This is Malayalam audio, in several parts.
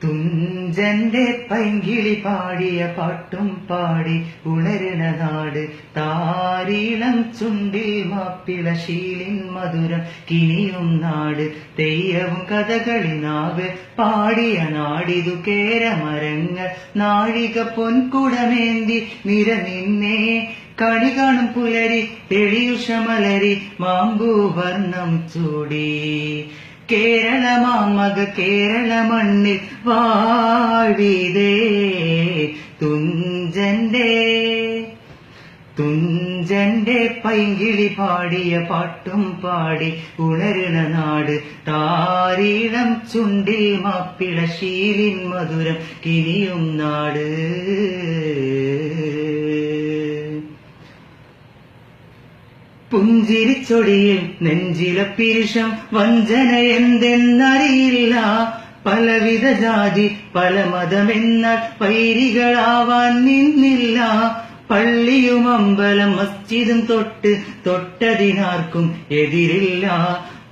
തുഞ്ചന്റെ പൈങ്കിളി പാടിയ പാട്ടും പാടി ഉണരുന്ന നാട് താരീളം ചുണ്ടിൽ മാപ്പിള ശീലിൻ മധുരം കിണിയും നാട് തെയ്യവും കഥകളി നാവ് പാടിയ നാടിതു കേരമരങ്ങൾ നാഴിക പൊൻകുടമേന്തി നിരനിന്നേ കണി കാണും പുലരി തെളിയുഷമലരി മാമ്പൂ വർണ്ണം ചൂടി കേരളമാമക കേരള മണ്ണിൽ വാഴിതേ തുഞ്ചന്റെ പൈങ്കിളി പാടിയ പാട്ടും പാടി ഉണരുന്ന നാട് താരീളം ചുണ്ടിൽ മാപ്പിള ശീലിൻ മധുരം കിനിയും നാട്. പുഞ്ചിരിച്ചൊടിയിൽ നെഞ്ചില പിരിഷം വഞ്ചന എന്തെന്നറിയില്ല. പലവിധ ജാതി പല മതമെന്നാൽ പൈരികളാവാൻ നിന്നില്ല. പള്ളിയും അമ്പലം മസ്ജിദും തൊട്ടതിനാർക്കും എതിരില്ല.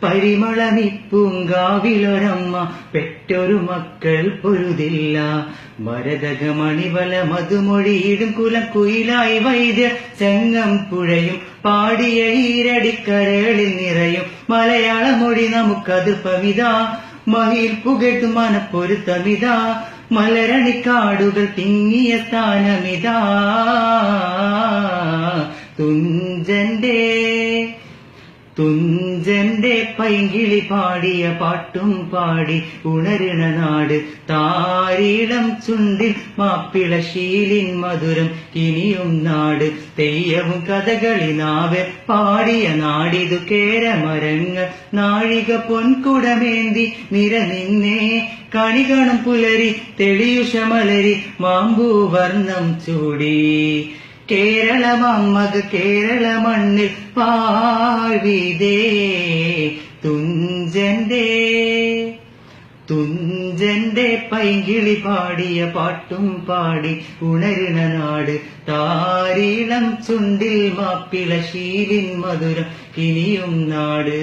പരിമളമിപ്പൂങ്കാവിലൊരമ്മ പെറ്റൊരു മക്കൾ പൊരുതില്ല. മരതകമണിവല മധുമൊഴിയിടും കുലം കുയിലായി വൈദ്യ ചെങ്ങം പുഴയും പാടിയ ഈരടിക്കരകളിൽ നിറയും മലയാള മൊഴി നമുക്കത് പവിതാ. മഹിൽ പുകഴ്ത്തും മനപ്പൊരുത്തമിതാ. മലരണിക്കാടുകൾ തിങ്ങിയ സ്ഥാനമിതാ. തുഞ്ചന്റെ പൈങ്കിളി പാടിയ പാട്ടും പാടി ഉണരുന്ന നാട് താരീളം ചുണ്ടിൽ മാപ്പിള ശീലിൻ മധുരം കിനിയും നാട് തെയ്യവും കഥകളി നാവ് പാടിയ നാടിതു കേരമരങ്ങൾ നാഴിക പൊൻകുടമേന്തി നിരനിന്നേ കണി കാണും പുലരി തെളിയുഷമലരി മാമ്പൂ വർണ്ണം ചൂടി കേരളമക കേരള മണ്ണിൽ പാഴ്വിതേ തുഞ്ചന്റെ പൈങ്കിളി പാടിയ പാട്ടും പാടി ഉണരുന്ന നാട് താരീളം ചുണ്ടിൽ മാപ്പിള ശീലിൻ മധുരം കിനിയും നാട്.